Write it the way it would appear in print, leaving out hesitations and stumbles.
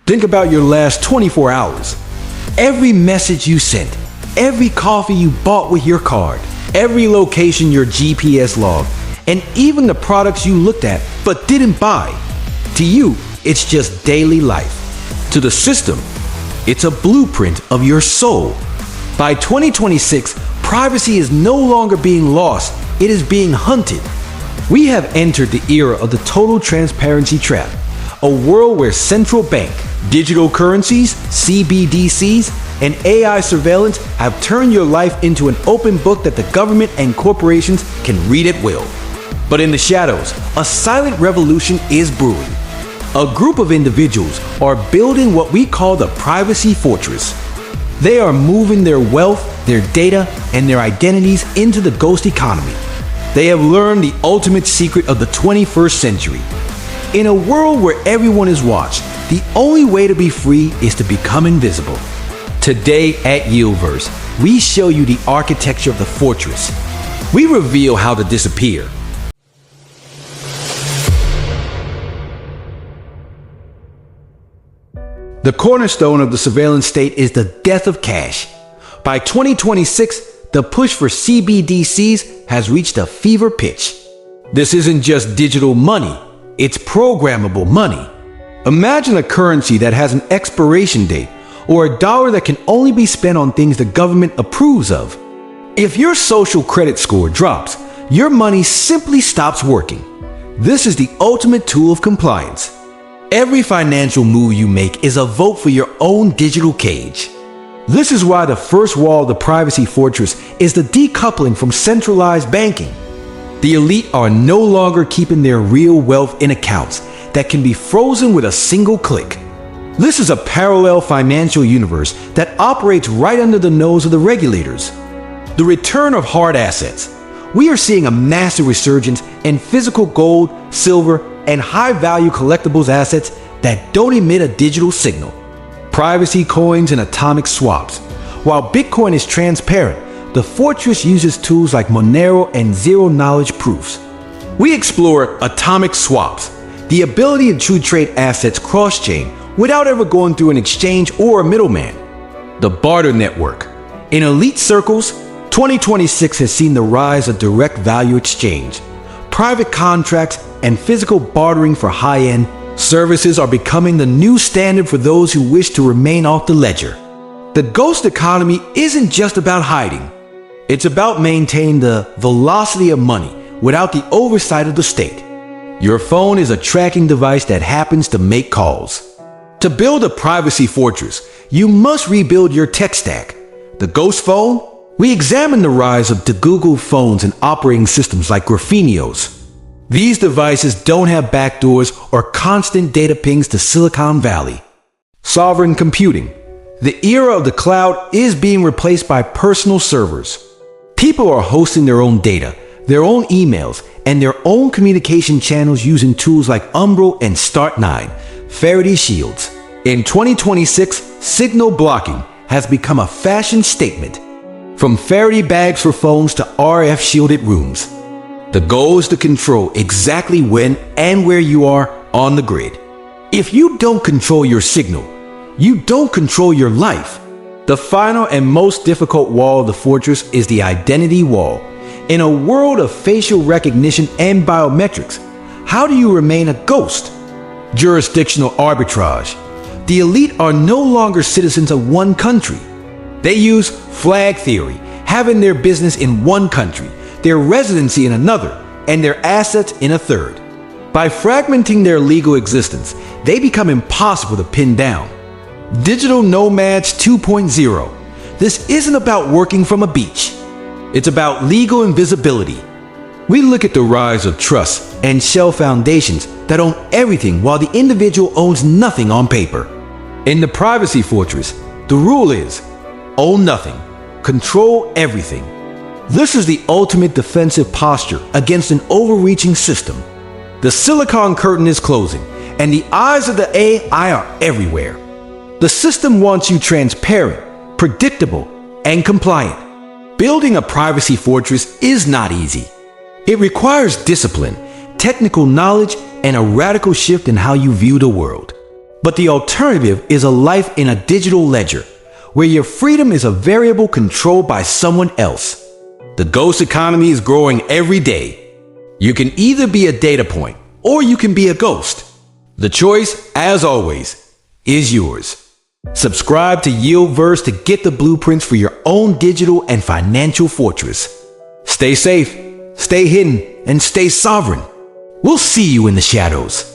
Think about your last 24 hours. Every message you sent, every coffee you bought with your card, every location your GPS logged, and even the products you looked at but didn't buy. To you, it's just daily life. To the system, it's a blueprint of your soul. By 2026, privacy is no longer being lost, it is being hunted. We have entered the era of the total transparency trap, a world where central bank, digital currencies, CBDCs, and AI surveillance have turned your life into an open book that the government and corporations can read at will. But in the shadows, a silent revolution is brewing. A group of individuals are building what we call the privacy fortress. They are moving their wealth, their data, and their identities into the ghost economy. They have learned the ultimate secret of the 21st century. In a world where everyone is watched, the only way to be free is to become invisible. Today at YieldVerse, we show you the architecture of the fortress. We reveal how to disappear. The cornerstone of the surveillance state is the death of cash. By 2026, the push for CBDCs has reached a fever pitch. This isn't just digital money, it's programmable money. Imagine a currency that has an expiration date, or a dollar that can only be spent on things the government approves of. If your social credit score drops, your money simply stops working. This is the ultimate tool of compliance. Every financial move you make is a vote for your own digital cage. This is why the first wall of the privacy fortress is the decoupling from centralized banking. The elite are no longer keeping their real wealth in accounts that can be frozen with a single click. This is a parallel financial universe that operates right under the nose of the regulators. The return of hard assets. We are seeing a massive resurgence in physical gold, silver, and high-value collectibles assets that don't emit a digital signal. Privacy coins and atomic swaps. While Bitcoin is transparent, the fortress uses tools like Monero and zero-knowledge proofs. We explore atomic swaps, the ability to trade assets cross-chain without ever going through an exchange or a middleman. The barter network. In elite circles, 2026 has seen the rise of direct value exchange. Private contracts and physical bartering for high-end services are becoming the new standard for those who wish to remain off the ledger. The ghost economy isn't just about hiding. It's about maintaining the velocity of money without the oversight of the state. Your phone is a tracking device that happens to make calls. To build a privacy fortress, you must rebuild your tech stack. The ghost phone? We examine the rise of the Google phones and operating systems like Graphenios. These devices don't have backdoors or constant data pings to Silicon Valley. Sovereign computing. The era of the cloud is being replaced by personal servers. People are hosting their own data, their own emails, and their own communication channels using tools like Umbro and Start9, Faraday shields. In 2026, signal blocking has become a fashion statement. From Faraday bags for phones to RF shielded rooms. The goal is to control exactly when and where you are on the grid. If you don't control your signal, you don't control your life. The final and most difficult wall of the fortress is the identity wall. In a world of facial recognition and biometrics, how do you remain a ghost? Jurisdictional arbitrage. The elite are no longer citizens of one country. They use flag theory, having their business in one country, their residency in another, and their assets in a third. By fragmenting their legal existence, they become impossible to pin down. Digital Nomads 2.0. This isn't about working from a beach. It's about legal invisibility. We look at the rise of trusts and shell foundations that own everything while the individual owns nothing on paper. In the privacy fortress, the rule is own nothing, control everything. This is the ultimate defensive posture against an overreaching system. The silicon curtain is closing, and the eyes of the AI are everywhere. The system wants you transparent, predictable, and compliant. Building a privacy fortress is not easy. It requires discipline, technical knowledge, and a radical shift in how you view the world. But the alternative is a life in a digital ledger, where your freedom is a variable controlled by someone else. The ghost economy is growing every day. You can either be a data point, or you can be a ghost. The choice, as always, is yours. Subscribe to YieldVerse to get the blueprints for your own digital and financial fortress. Stay safe, stay hidden, and stay sovereign. We'll see you in the shadows.